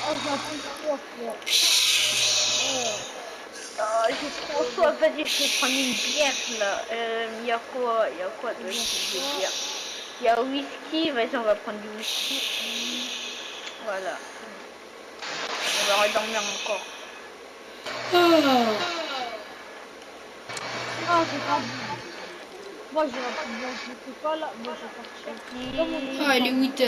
Oh, j'ai un peu de soif, là. Oh, j'ai trop soif, vas-y, je vais prendre une bière là. Y a quoi de bière? Y a whisky, vas-y, on va prendre du whisky. Voilà. On va redormir encore. Ah, j'ai pas bu. Moi, j'ai un peu de bon, je sais pas là. Moi, je vais partir. Ah, il est 8h.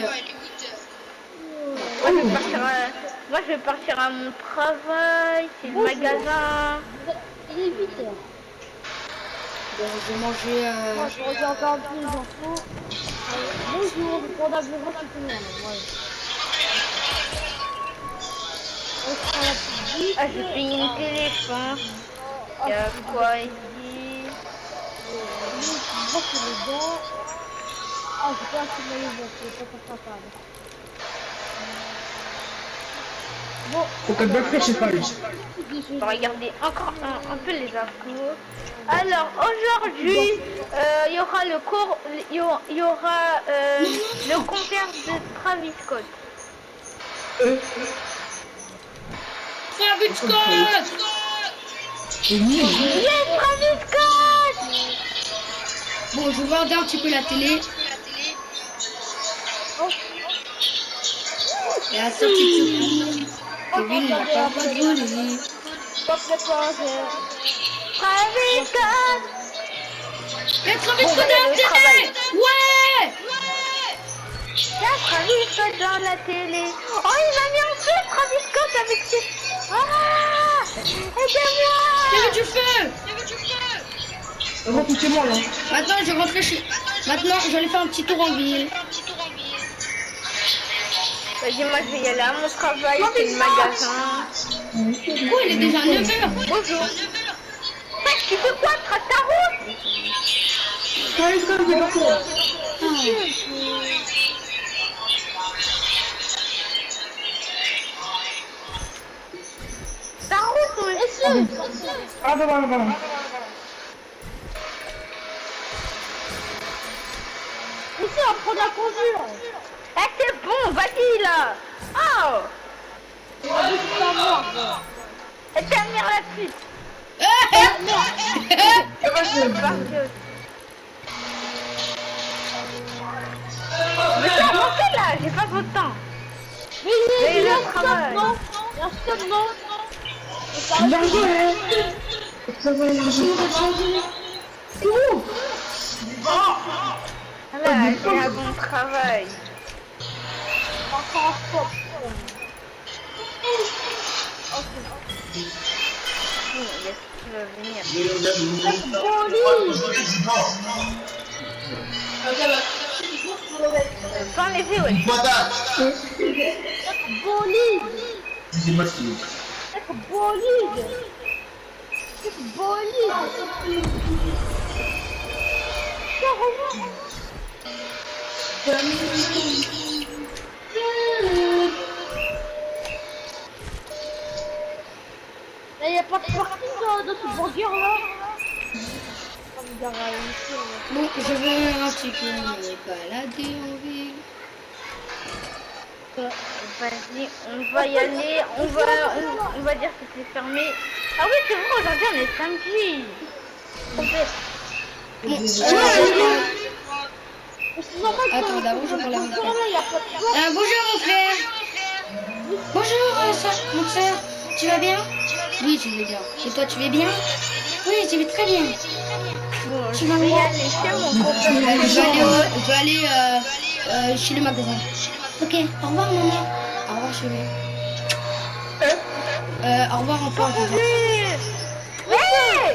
Moi, je vais partir à mon travail, c'est le magasin. Il est 8h. Bon, je vais manger. Moi, je regarde un peu les infos. Bonjour, le panda bureau, c'est tout le monde. Ouais. On sera là plus vite. Ah, j'ai fini une télé, je pense. Y a quoi ici? Nous, tu vois que les dents. Ah, j'ai pas assez de maillot, c'est pas capable. Bon, Faut que bien prêcher pas lui. On va regarder encore un peu les infos. Alors aujourd'hui, il y aura le cours, il y aura le concert de Travis Scott. Travis Scott! Yes, Travis Scott! Bon, je vais regarder un petit peu la télé. Et à sortie de secours, Kevin n'a pas volé. Travis Scott! Il y a Travis Scott à la télé! Ouais! Il y a Travis Scott dans la télé. Oh, il m'a mis en feu, Travis Scott avec ses... Ah! Aidez-moi! Qu'est-ce que tu fais? Repoussez-moi là. Maintenant, je rentre chez... Maintenant, j'allais faire un petit tour en ville. Vas-y, moi je vais y aller à mon travail, c'est le magasin. Oh, il est déjà 9h. Bonjour. Mec, tu fais quoi? Trace ta route? Travis Scott, c'est pas quoi. Ta route, monsieur. Ah, voilà. Ici, on prend la conduire. Eh, c'est bon, vas-y là. Oh. C'est pas mort. Et t'admires la pute. Mais ça, avancez là, j'ai pas votre temps. Mais il y a un stop, non? Il y a un stop, non? Ça va, c'est où? Là, j'ai un bon travail. Encore un stop. Est-ce qu'il va venir? Sans les yeux, ouais. Bolide. Bolide. Il n'y a pas de parking dans ce burger là. Bon, je vais un petit peu me balader en ville. Vas-y, on va y aller, on va dire que c'est fermé. Ah oui, c'est vrai, aujourd'hui on est samedi. Attends, d'abord je parle à mon frère. Bonjour mon frère. Bonjour mon frère. Tu vas bien? Oui, je vais bien. Et toi, tu vas bien? Oui, je vais très bien. Bon, Tu je vas vais y bien? aller chez mon copain. Je vais aller chez le magasin. Ok, au revoir maman. Au revoir chérie. Au revoir encore. Ouais!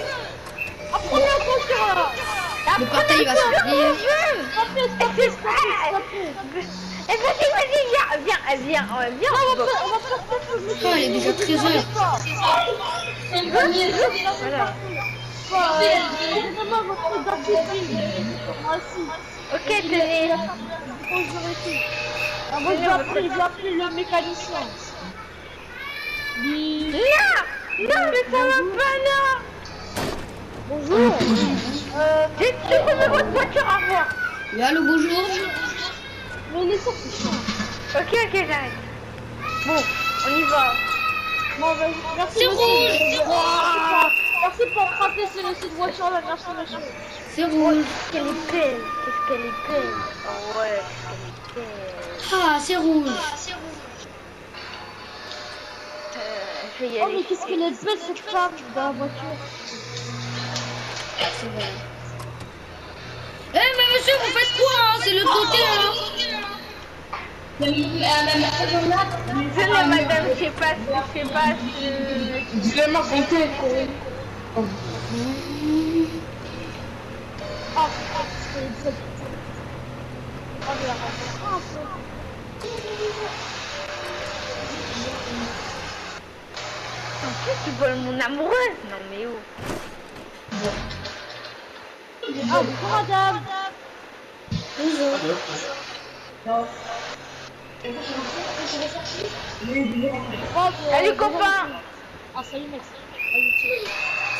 Apprenez à conduire là. Le portail va s'ouvrir. Eh, vas-y, viens. On va faire Oh, il est déjà 13h. Voilà. Donnez-moi votre identité. Moi aussi. Ok, tenez. Moi, je vais appeler le mécanicien. Non, mais ça va pas là. Bonjour. J'ai trouvé votre voiture, au revoir. Oui, allô, bonjour. Mais laissez-moi. Ok, j'arrête. Bon, On y va. Bon, vas-y, merci C'est monsieur. rouge. Merci pour frapper sur le site voiture là, merci monsieur. C'est rouge. Qu'elle est belle. Qu'est-ce qu'elle est belle. Oh ouais, qu'est-ce qu'elle est belle. Ah, c'est rouge. Je vais y Oh aller. mais qu'est-ce qu'elle est belle cette femme dans la voiture. C'est vrai. Eh, mais monsieur, vous faites quoi hein? C'est le côté, hein. Désolée madame, je sais pas. Dis-le-moi, comptez. Ah, c'est belle. Ah, mais la rencontre un peu. En plus, tu voles mon amoureuse. Non mais oh. Ah, bonjour madame. Bonjour. Oh, Salut copain. Ah, salut mec.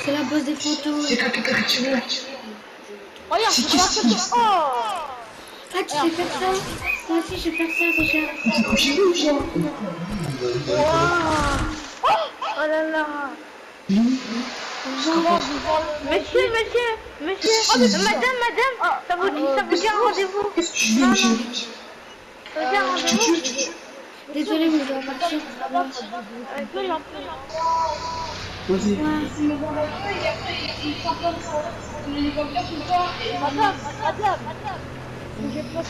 C'est la pose des photos. C'est quelqu'un qui tu veux. Regarde, C'est je qui vois ce que qui oh. Ah, tu sais faire ça? Moi aussi, je vais faire ça déjà. C'est quoi qui bouge là? Oh là là. Monsieur, madame, ça vous dit un rendez-vous? Qu'est-ce que tu veux, monsieur? Ça vous dit un rendez-vous? Désolée, mais je dois partir. Vas-y. Madame, bougez pas.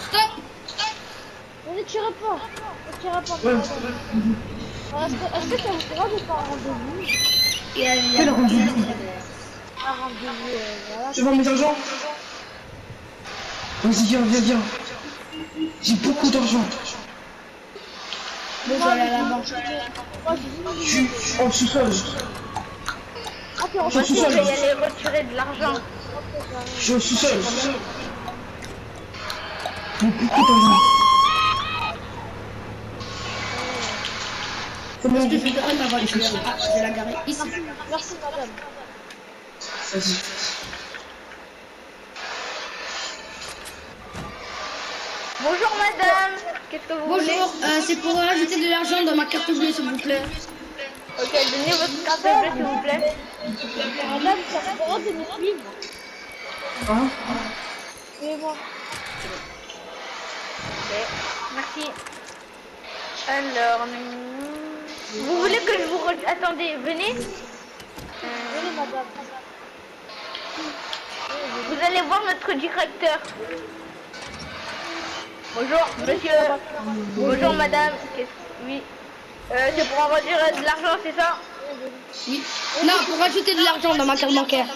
Stop. Ne tirez pas. Ne tirez pas. Ouais. Est-ce que ça vous fera de faire un rendez-vous? Il y a Quel rendez-vous? Un rendez-vous, voilà. Tu veux mes argent? Vas-y, viens. J'ai beaucoup d'argent. Bon, je vais aller à la banque. Moi, Je suis en sous-sol. Ah, t'es en Je suis Je en vais y sous-sol. aller retirer de l'argent. Je suis au sous-sol. J'ai beaucoup d'argent. Parce que je donne ma voiture. Ah, je vais la garer ici. Merci, madame. Vas-y. Bonjour madame, qu'est-ce que vous voulez? Bonjour, c'est pour rajouter de l'argent dans ma carte bleue, s'il vous plaît. Ok, donnez votre carte bleue s'il vous plaît. Madame, ça fera de me suivre. Hein? Suivez-moi. Ok, merci. Alors, vous voulez que je vous... Attendez, venez. Venez, madame. Vous allez voir notre directeur. Bonjour, monsieur. Bonjour, madame. Oui. C'est pour en retirer de l'argent, c'est ça? Oui. Non, pour rajouter de l'argent dans ma carte bancaire.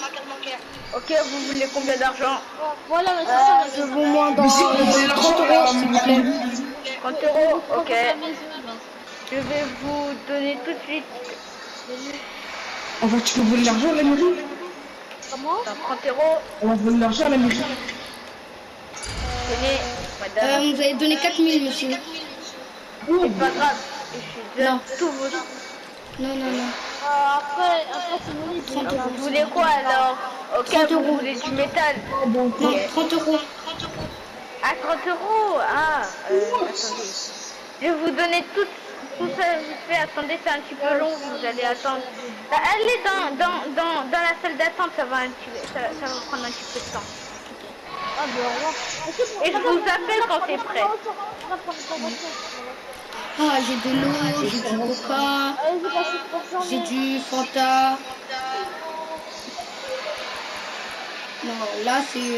Ok, vous voulez combien d'argent? Voilà, mais c'est ça, Je veux moins dans Mais si on veut 30 l'argent, euros, s'il vous plaît. 30 euros, ok. Je vais vous donner tout de suite. En fait, tu peux voler l'argent à la mairie? Comment? 30 euros. On va voler l'argent à la mairie. Tenez, madame. Vous avez donné 4000, monsieur. C'est pas grave. Je Non. donne tout vos... Non. Après, c'est mon lit. 30 euros. Vous voulez quoi alors? Ok, 30 vous euros. voulez du métal. Non, 30 euros. À 30 euros. Ah, attendez. Je vais vous donner tout ça vite fait. Attendez, c'est un petit peu long. Vous allez attendre. Allez dans la salle d'attente. Ça va prendre un petit peu de temps. Ah, ben, au revoir. Et je vous appelle quand c'est prêt. Ah, j'ai de l'eau, j'ai du coca, Allez-y, passez pour ça. j'ai du Fanta. Non, là c'est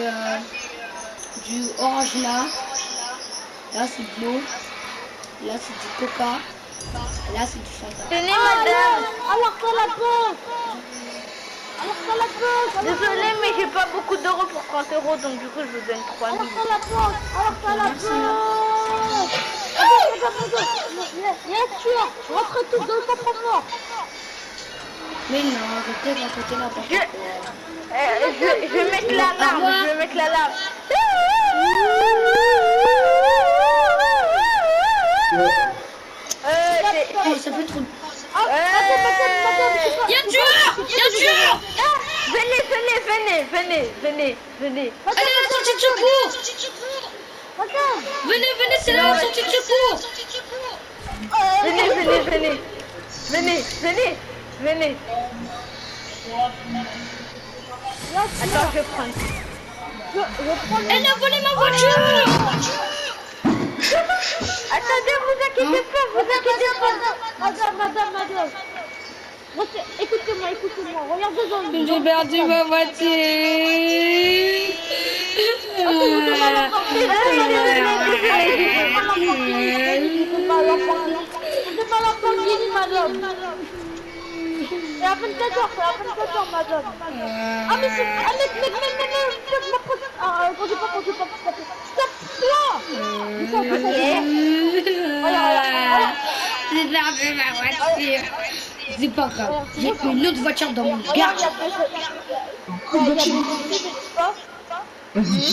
du Orangina. Là c'est de l'eau. Là c'est du coca. Là c'est du Fanta. Tenez, madame. Alors, ça la pose. Alors, ça la pose. Désolée, mais j'ai pas beaucoup d'euros pour 30 euros. Donc, du coup, je vous donne 3000. Alors, ça la pose. Alors, ça la pose. Il y a un tueur. Rentrez tous dans le coffre-fort. Mais non, arrêtez de raconter n'importe quoi. Je vais mettre l'alarme. Je vais mettre l'alarme. Oh, ça fait trop. Il Y a un tueur! Y a un tueur! Venez. Allez, la sortie de secours! Venez, c'est la sortie de secours! Venez. venez. Venez, venez, venez. Attends, je prends. Je prends le... Elle a volé ma voiture. Attendez, vous inquiétez pas, vous inquiétez pas. Madame. Écoutez-moi. Regardez dans le... J'ai perdu ma voiture. C'est pas la Lamborghini, madame. C'est à 24 heures, madame. Ah, mais c'est... Ah, mec, conduis pas. Stop, là. J'ai perdu ma voiture. C'est pas grave. J'ai une autre voiture dans mon Regarde, garage. Vas-y.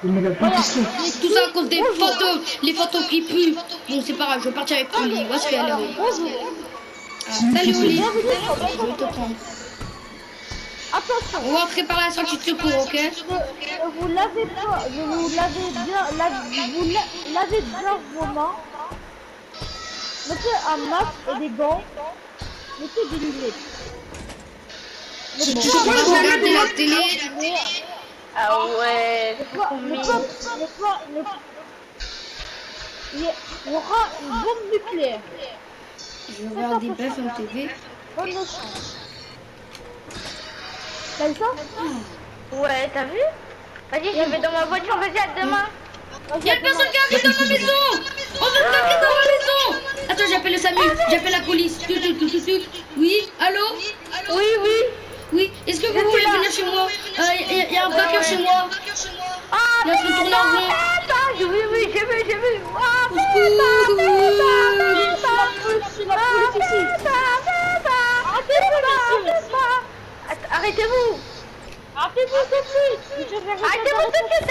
Il me l'a pas testé. Tout ça à cause des photos. Les photos qui puent. Bon, c'est pas grave, je vais partir avec Oli. Où est-ce qu'elle est, Oli? Salut, Oli. Je vais te prendre. Attention. On va entrer par la sortie de secours, ok? Vous lavez bien vos mains. Mettez un masque et des gants. Mettez des lunettes. Je vais regarder la télé. Ah ouais, Il y aura une bombe nucléaire. Je vais regarder BFM TV. Bonne leçon. T'as vu ça? ouais, t'as vu? Vas-y, je vais dans ma voiture, vas-y, à demain. Il y a personne qui arrive dans ma maison. On veut taper dans ma maison. Attends, j'appelle le SAMU. J'appelle la police. Oui, allô? Oui, est-ce que vous pouvez venir chez moi? Il y a un braqueur chez moi. Ah, Il a fait tourner en rond. attends, oui, j'ai vu. Ah, C'est la police ici. arrêtez-vous. Arrêtez-vous tout de suite. Arrêtez-vous tout de suite,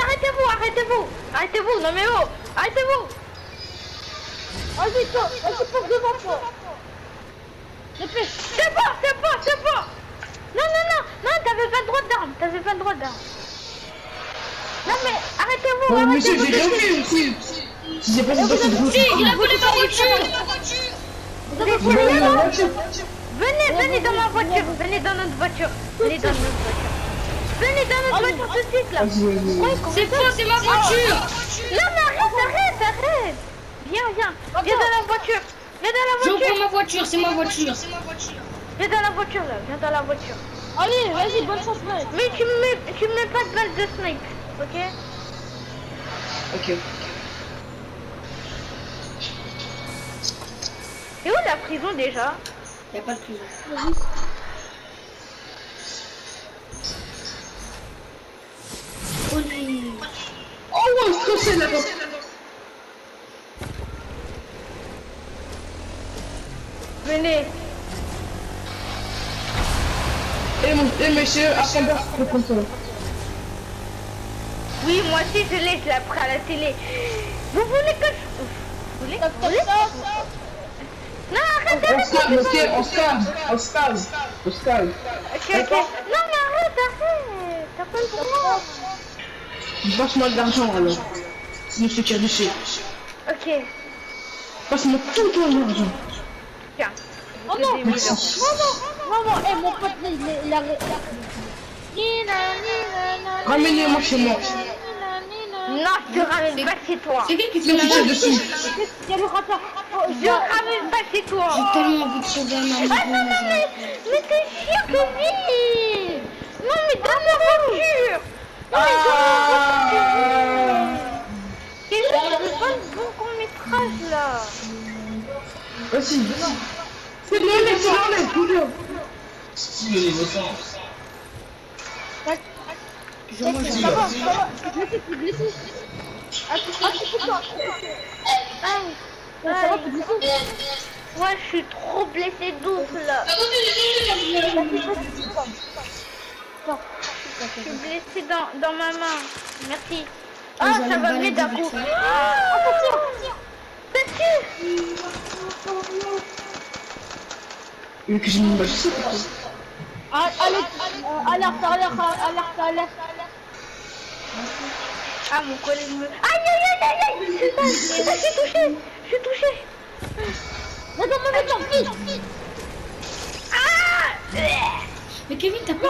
arrêtez-vous, non mais oh, arrêtez-vous. Vas-y, toi, vas-y, passe devant toi. Dépêche. C'est bon. Non, t'avais pas le droit d'arme, Non mais, arrêtez-vous, Oh, monsieur, arrêtez-vous. j'ai rien fait aussi. Si j'ai pas cette route. Si, il a volé ma voiture. Venez dans ma voiture, venez dans notre voiture. Venez dans notre voiture tout de suite là. C'est faux, c'est ma voiture. Non mais arrête. Viens dans la voiture. Je prends ma voiture, c'est ma voiture. Viens dans la voiture là, Allez, vas-y, bonne chance, mec. Mais tu me mets pas de balle de snipe, ok? Ok. Et où la prison déjà? Il n'y a pas de prison. Oli. Oh ouais, ce que c'est là-bas. Venez. Monsieur, après je prends ça. Oui, moi aussi je l'ai pris à la télé. Vous voulez que je... Vous voulez? Non, arrête. On se calme, ok, on se calme. Ok. Non mais arrête. T'as pas le droit. Passe-moi de l'argent alors. C'est monsieur qui a touché. Ok. Passe-moi tout ton argent. Tiens. Oh non, Merci. non, mon pote, il a... Ramenez-moi chez moi. Non, je te ramène pas chez toi. C'est qui qui C'est fait la touché dessus. Il y a le raton. Je ramène pas chez toi. J'ai tellement envie de sauver ma maison. Mais t'es chiant, Kevin. Non, mais dans ma voiture. Kevin, je veux pas le bon court-métrage là. Vas-y. C'est l'enlève, bouge. Je mange Ça va. Blessé. Ah, tu fais quoi? Ça va, t'es blessé? Moi, je suis trop blessée double là. Je suis blessée dans ma main. Merci. Ah, j'allais ça va balader mieux d'un vite coup. fait. Attention. Il veut que je me batte. Alerte. Ah, mon collègue me... Aïe. Je suis touchée. Mais dans ma maison, vite. Mais Kevin, t'as pas...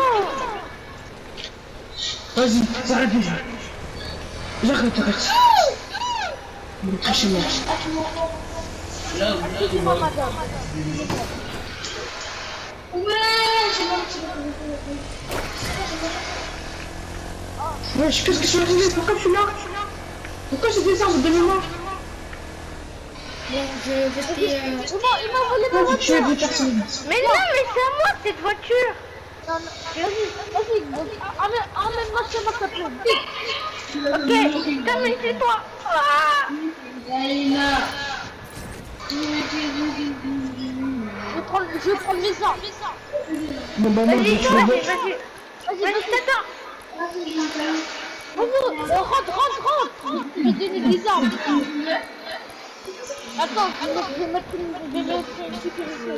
Vas-y, arrête déjà. J'arrête. Il est très chez moi. Excusez-moi, madame. Wesh, qu'est-ce que je suis arrivé? Pourquoi je suis là? Pourquoi j'ai fait ça? Donnez-moi. Bon, je vais tester... Il m'a volé ma Vas-y, voiture. tu es des personnes. Mais non, mais c'est à moi cette voiture. Non, vas-y, emmène-moi chez ma copine. Vite. Ok, termine chez toi. Ah. Je vais prendre les armes. Bon, bah, moi, je Vas-y, suis vas-y, là. vas-y. Vas-y, t'attends. Rentre. Je vais donner des armes. Attends, je vais mettre une sécurité.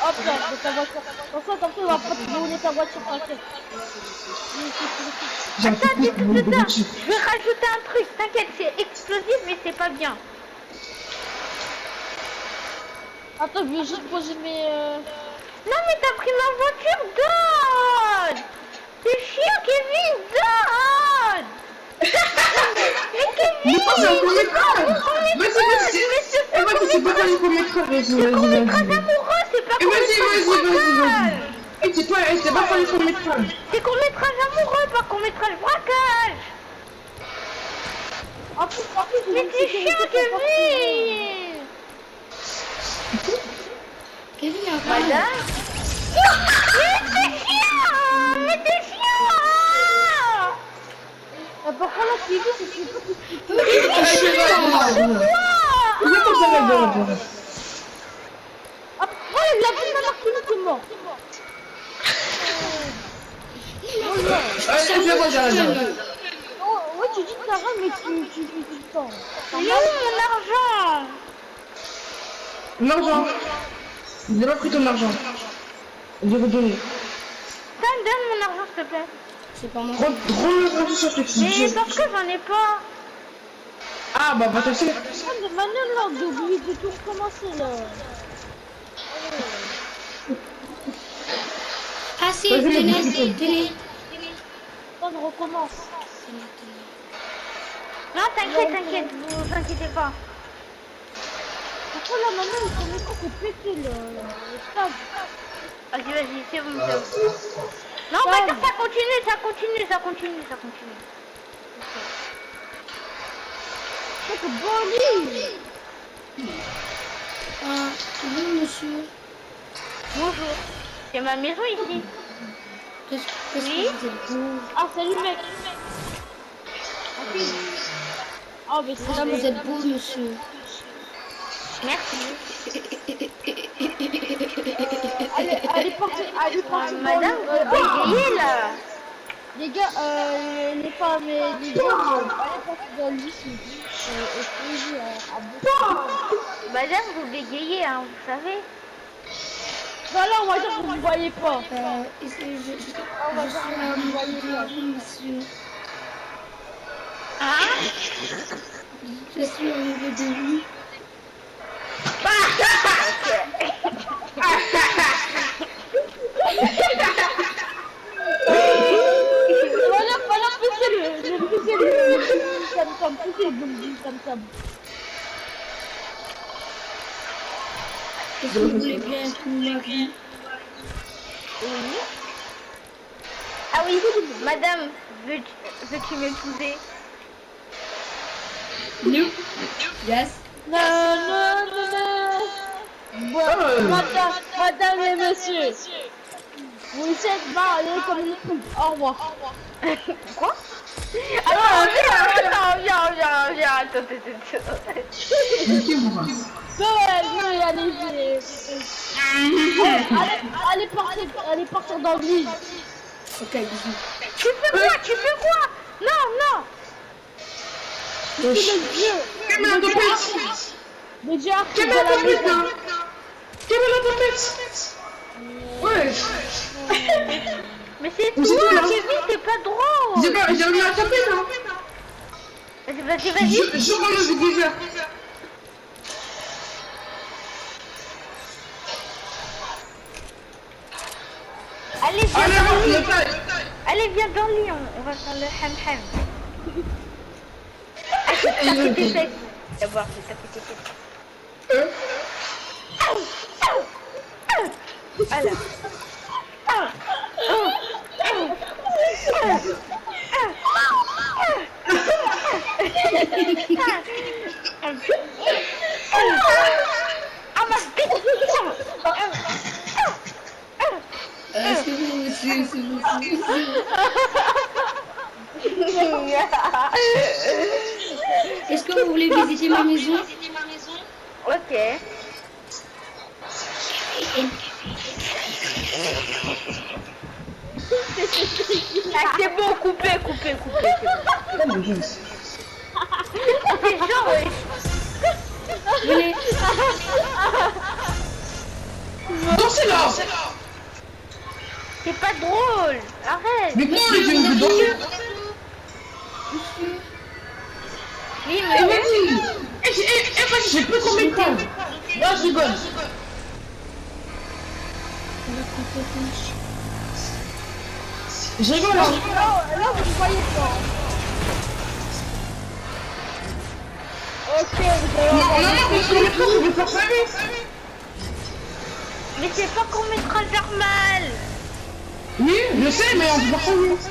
Hop là, de ta voiture. Comme ça, il va pas te voler ta voiture, t'inquiète. J'ai un Attends, coup de boule de attends. dessus. Je vais rajouter un truc. T'inquiète, c'est explosif, mais c'est pas bien. Attends, je vais juste poser mes... Non, mais t'as pris ma voiture, donne. C'est chiant, Kevin, donne. Mais Kevin, Mais pas, c'est un court-métrage. Vas-y. Eh, vas-y, c'est pas un court-métrage. Vas-y. court-métrage amoureux, c'est pas Eh, vas-y. court-métrage. Eh, c'est pas un court-métrage. C'est court-métrage amoureux, pas court-métrage braquage. En plus, Mais c'est chiant, Kevin. Kevin, il y a un Madame. Mais t'es chiant. Pourquoi la TV, c'est super petit. Il est comme ça, la gueule. Ah, oh, il a vu ma Martine qui est mort. Allez, viens voir, j'arrête. Oh, ouais, tu dis que t'as rien, mais tu fais tout le temps. Il est où mon argent? L'argent. Il n'a pas pris ton argent. Je vais donner. Donne mon argent, s'il te plaît. C'est pas moi. Rends-le sur ce Mais petit. parce que j'en ai pas. Ah, bah, va t'asseoir. Ah, mais maintenant, là, j'ai oublié de tout recommencer, là. Ah si, Vas-y, tenez. Attends, je recommence. Non, t'inquiète, vous inquiétez pas. Pourquoi là, maintenant, le premier coup, c'est pété, là. Stop. Vas-y, c'est bon, c'est bon. Non, on va dire ça continue. C'est que bon lit. Ah, oui, monsieur. Bonjour. C'est ma maison ici. Qu'est-ce que Oui. vous êtes beau. Ah, salut, mec. Ah, mais c'est Ah, vous êtes beau, monsieur. Merci. Allez, partir Madame, vous bégayez là. Les gars, les femmes et les gars, allez partir dans le lit, c'est à bout. Madame, vous bégayez, hein, vous savez. Non, là, on va dire que vous ne voyez pas. Je suis monsieur. Hein? Je suis amoureux de lui. Voilà, poussez-le. Poussez le boum, comme ça. Est-ce que vous voulez bien être mon mari? Ah oui, madame, veux-tu m'épouser? No. Yes. Non. Bon, madame et monsieur, vous êtes mariés comme une couple. Au revoir. Quoi? Attends, viens, attends. Non, allez partir dans le lit. Ok, bisous. Tu fais quoi? Non. C'est le dieu. Caméra de pète. Le dieu artiste de Caméra la de pète, maison. là. Caméra de pète. Ouais. Mais c'est Mais toi, c'est toi, là. Kevin, c'est pas drôle. J'ai envie à taper, là. Vas-y. Je rends le déguiseur. viens Allez, dans on le le lit. fait. Allez, viens dans le lit, on va faire le ham-ham. Ah, je vais Et taper le- tes fesses. D'abord, je vais taper tes fesses. Voilà. Ah, ma bite. C'est bon, c'est bon. Est-ce que vous voulez visiter ma maison? Ok. Ah, c'est bon, coupez. C'est bon. C'est chaud, ouais. Venez. Dansez là. C'est pas drôle. Arrête. Mais comment les jeunes de danser? Oui, Eh, mais... vas-y. Vas-y, j'ai plus combien de temps? Là, je rigole. Je rigole, là. Là, vous ne voyez pas. Ok, vous allez Non, parce que le truc, je vais faire ça vite. Mais c'est pas court-métrage normal. Oui, je sais, mais on peut pas faire vite.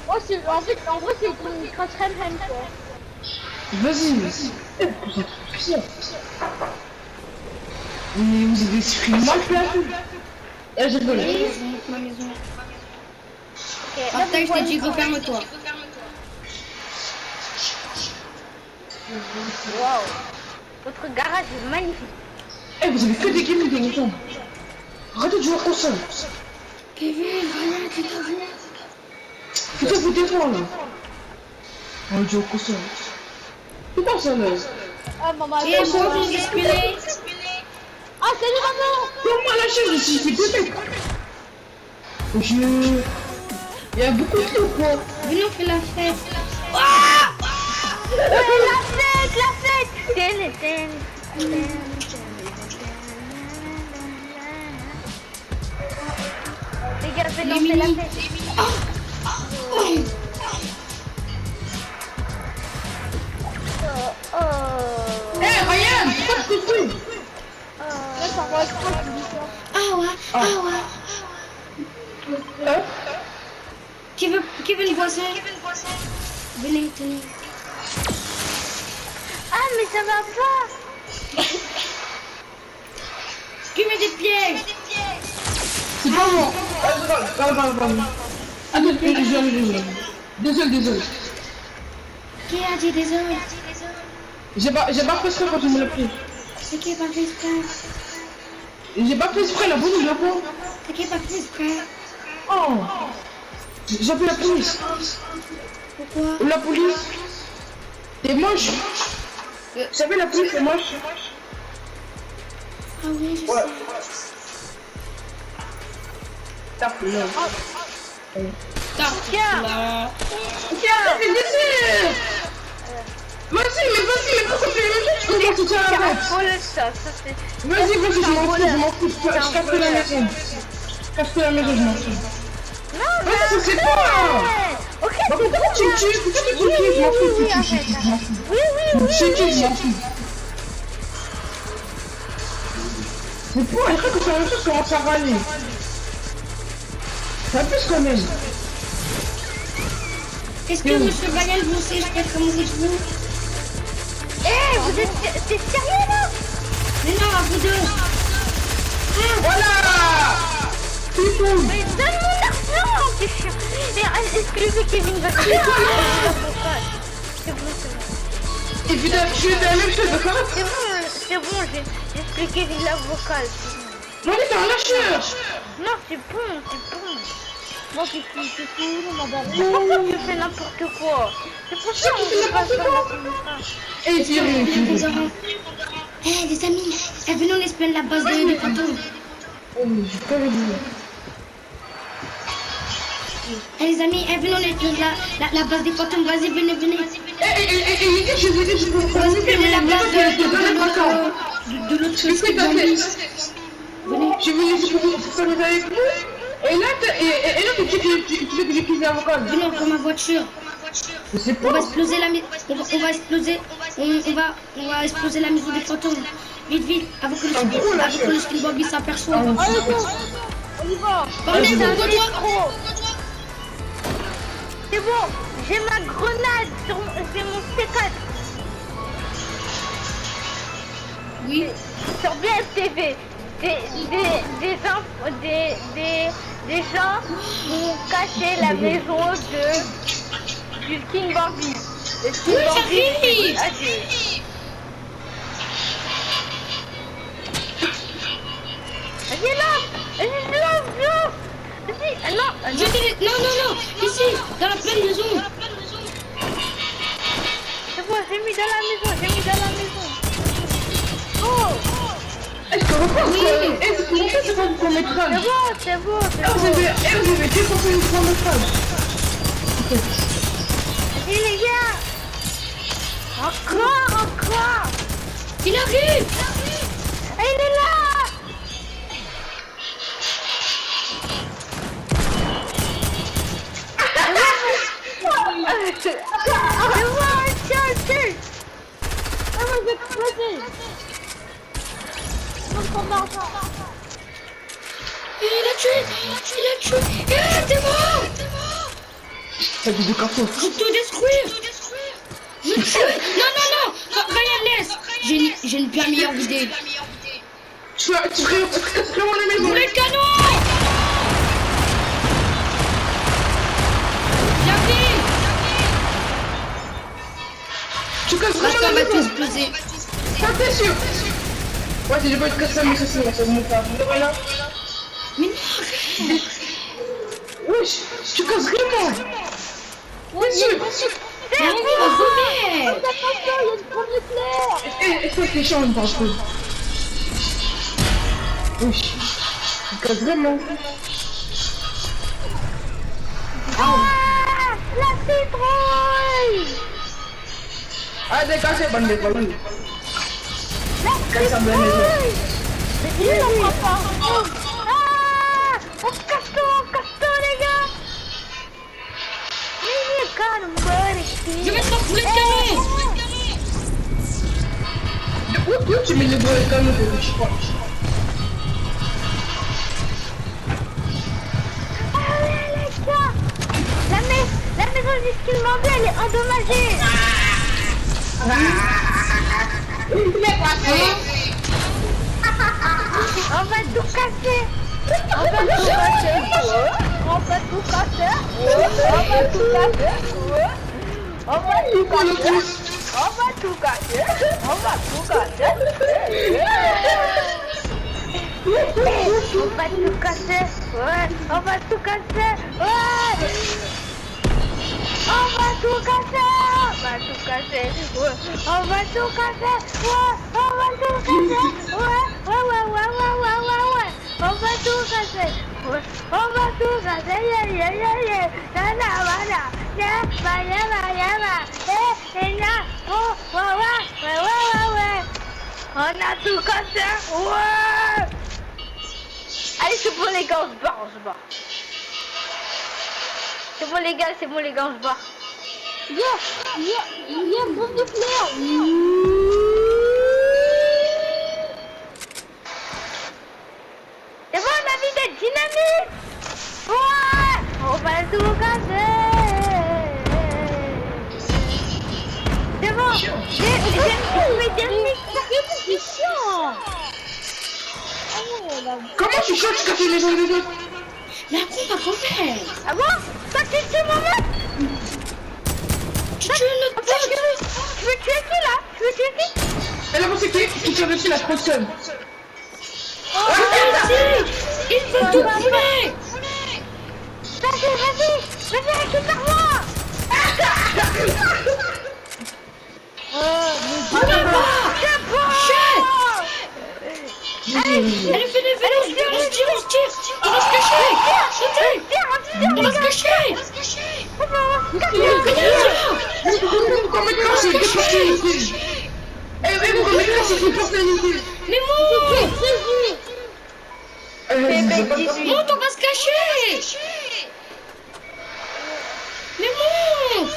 Oh, en vrai, c'est une crash ham quoi. Vas-y. Eh, vous êtes trop pire. Mais vous avez esprit mal placé. Eh, je rigole. Ma maison. Ok, Partage, je t'ai dit, referme-toi. Wow. Votre garage est magnifique. Eh, vous avez que des gaming des moutons. Arrêtez de jouer à console. Kevin, rien, tu t'as vu? Putain, vous défends là. On joue au console. Putain, ça là. Ah, maman, Et bonjour, respirer. Ah, salut, maman. Comment la chaise ici? C'est deux mecs. Il y a beaucoup de trucs, quoi. Venez, on fait la fête. La fête. Les gars, faites danser la fête. Oh. Eh, Ryan, pourquoi tu te fous? Là, ça va être quoi, tu dis ça? Ah ouais, ah ouais. Hein? Qui veut une boisson? Venez, tenez. Ah, mais ça va pas. Qui met des pièges? C'est pas moi. Pardon. Attends, désolé. Qui a dit désolé? J'ai pas fait exprès quand tu me l'as pris. C'est qui pas fait exprès? J'ai pas fait exprès, la bonne, je la prends. C'est qui pas fait exprès? Oh. J'appelle la police. Pourquoi? La police. T'es moche. J'appelle la police, c'est moche. Ah oui, je Ouais. sais. T'as pris, là. Tiens. Tiens, c'est déçu. Vas-y, mais pourquoi tu fais la même chose? Comment tu tiens C'est la un tête? vol, ça. C'est... Vas-y, je m'en fous. Je casse la maison. Je m'en fous. Non, Vas-y, c'est quoi? Ok, Bah, c'est pourquoi tu me tues? Pourquoi tu me tues? Je m'en fous. Oui, Je m'en fous. oui. Je m'en fous. Mais pourquoi elle croit que c'est la même chose commence à râler? Ça abuse quand même. Est-ce que monsieur Bayal, vous savez, je peux être amoureux de vous? Eh, vous êtes... T'es sérieux, là? Mais non, à vous deux. Voilà. C'est tout. Mais donne mon argent, t'es chiant. Et est-ce que le mec Kevin va te faire C'est bon. Évidemment, je fais la même chose, d'accord? C'est bon, j'ai expliqué la vocale. Non, mais t'es un lâcheur. Non, c'est bon. Moi, c'est cool, madame. C'est pourquoi tu fais n'importe quoi. C'est pour ça tu qu'on fais peut pas n'importe faire quoi. comme ça. Et Thierry, Les enfants. Eh, les amis, venez, on espionne la base des fantômes. oh, j'ai pas le dire. Eh, les amis, venez, on espionne la base des fantômes. Vas-y, venez. Je vous ai dit, je vous On espionne la base de l'autre Je truc. sais pas Venez. Je vous ai dit, je vous faire avec vous. Et là, tu fais que j'ai kiffé l'avocat. Non, pour ma voiture. Je sais On va pas. exploser la maison. On va exploser. On va exploser la maison des fantômes. Vite, vite, avant que le Skin Bobby s'aperçoive. Allez, go. On y va. Parlez, c'est un de toi. micro. C'est bon, j'ai ma grenade sur mon C4 Oui. sur BFTV. Des gens ont caché la maison du King Bambi. Le King Oui, Bambi. j'arrive. Elle est là. Vas-y, non. Non. Ici, dans la pleine maison. C'est bon, j'ai mis dans la maison. Oh, Je te reprends. Oui. C'est pour ça que c'est pas pour mettre c'est bon. vous avez défoncé une fois notre phrase. Vas-y les gars. Encore. Il arrive. Il est là. C'est bon, tiens. Ah, moi, je vais exploser. Non, non. Il a tué. T'es mort. Ça dit de carton. Je vais tout détruire. Je tue. Non. Ryan, laisse. J'ai une bien meilleure idée. Tu ferais la maison. Les canons. J'arrive. Tu casses vraiment Attends, on la va tout maison. exploser. Ça t'es sûr. Ouais, si je peux te casser la maison, ça me fait. Voilà. Mais non. Wesh, tu casses vraiment. Bien sûr. Mais on va voler. Attention, il y a une bombe nucléaire. Et ça, c'est chiant, une partie. Wesh, tu casses vraiment. Ah, la citrouille. Ah, dégagez, bande de colons. Casse la maison. Il est là, papa. Ah, on casse-toi, les gars. Je vais te faire couler de canon. Où tu mets le doigt et calme, je sais pas. La maison du Skin Bambi, elle est endommagée. On va tout casser. On va tout casser. On va tout casser. On va tout casser. On va tout casser. On va tout casser. On va tout casser. Ouais. On va tout casser. Ouais. On va tout casser. On va tout casser. Ouais. On va tout casser. Ouais. On va tout casser. Ouais. Ouais. On va tout casser. Ouais. On va tout casser. Yeah. Nana. Ouais. On a tout cassé. Ouais. Allez, c'est bon les gars, on se barre. C'est bon les gars, on se barre. Il y a une bombe nucléaire. C'est bon, on a mis des dynamites. Ouais. On va tout casser. C'est bon. J'ai des C'est chiant. Ah ouais, là. Comment tu chantes, tu casses les maisons des autres? Mais après, on va quand même. Ah bon? Toi tu tues mon mec? Tu tues notre pote. Tu veux tuer qui là? Et là, c'est qui tire dessus la personne? Il faut tout couler. Vas-y, récupère-moi. On y va. Chut. Allez, fais-les, on se tire. On va se cacher. On va se cacher. Mais moi. Fais fait pas 18. Monte, on va se cacher. Mais monte.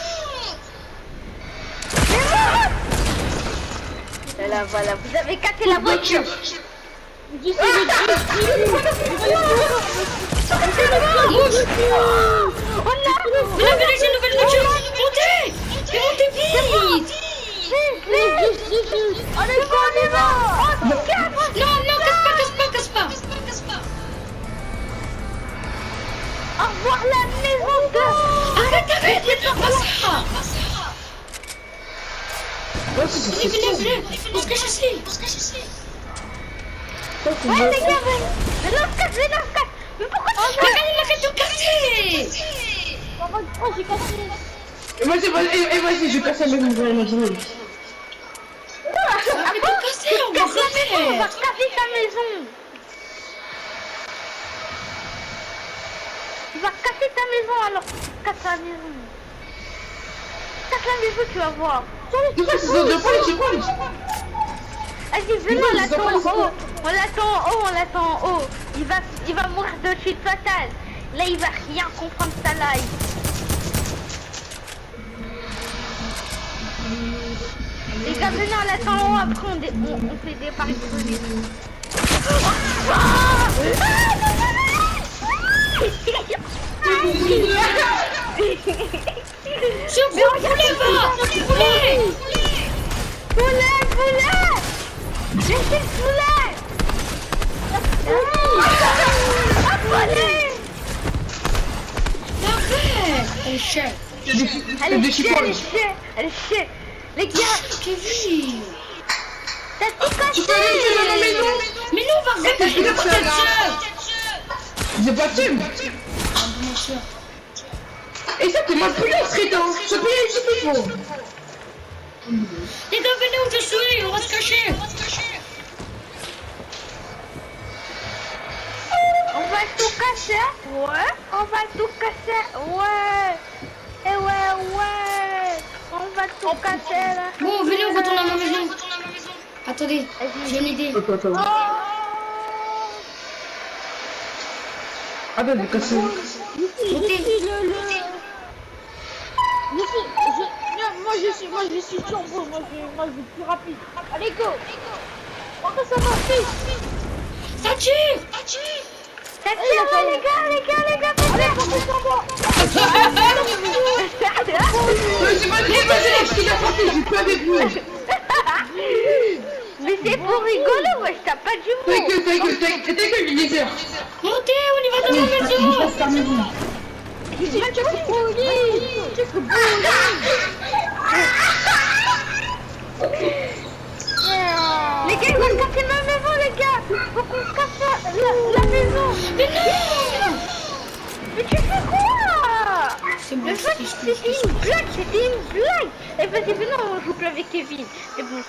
Voilà, vous avez cassé la voiture. J'essaie de On a vu les nouvelles voitures. Montez. Mais montez vite. Allez, on y va. Non, casse pas. Au revoir la maison de... Arrête, maintenant, pas ça. Ouais, c'est Venez, on se cache ici. Ouais, les gars, je lance 4. Mais pourquoi tu Regarde, il a fait tout casser. Oh, j'ai cassé. Vas-y, je casse la maison de la maison. On a fait tout casser, on va On va refaire. casser ta maison. Tu vas casser ta maison alors. Casse la maison. Casse la maison, tu vas voir. Vas-y, venez, on l'attend en haut. On l'attend en haut. Il va mourir de chute fatale. Là, il va rien comprendre sa live. Les gars, venez, on l'attend en haut. Après, on fait des paris Sur vous, poulet va. Poulet. Laissez le poulet. Poulet. Arrête. Elle chèque. Elle est chère. Les gars, Kevin. t'as tout cassé. Mais nous, on va réparer la protection. J'ai pas de thune. Et ça, t'es mal pris, Sritan. Je peux y aller, c'est tout. Les gars, venez où je suis, on va se cacher. On va tout casser. Ouais. On va tout casser. Ouais. Et ouais. On va tout casser là. Bon, venez, on retourne à ma maison. Attendez, j'ai une idée. Attends. Attends, j'ai cassé. Moi je suis turbo, moi je suis plus rapide. Allez go. Pourquoi ça va vite? Ça tire. Ça tire, les gars, Vas-y, je suis la partie, je suis pas avec vous. Mais c'est pour rigoler, wesh, t'as pas d'humour. Ta gueule, il est l'heure. Montez, on y va dans la maison. Ta maison. Les gars, ils vont casser ma maison, les gars. Faut qu'on casse la maison. Mais non. Mais tu fais quoi? C'est bon, Le fait, c'était une blague. Et vas-y, venez, on joue plus avec Kevin. C'est bon.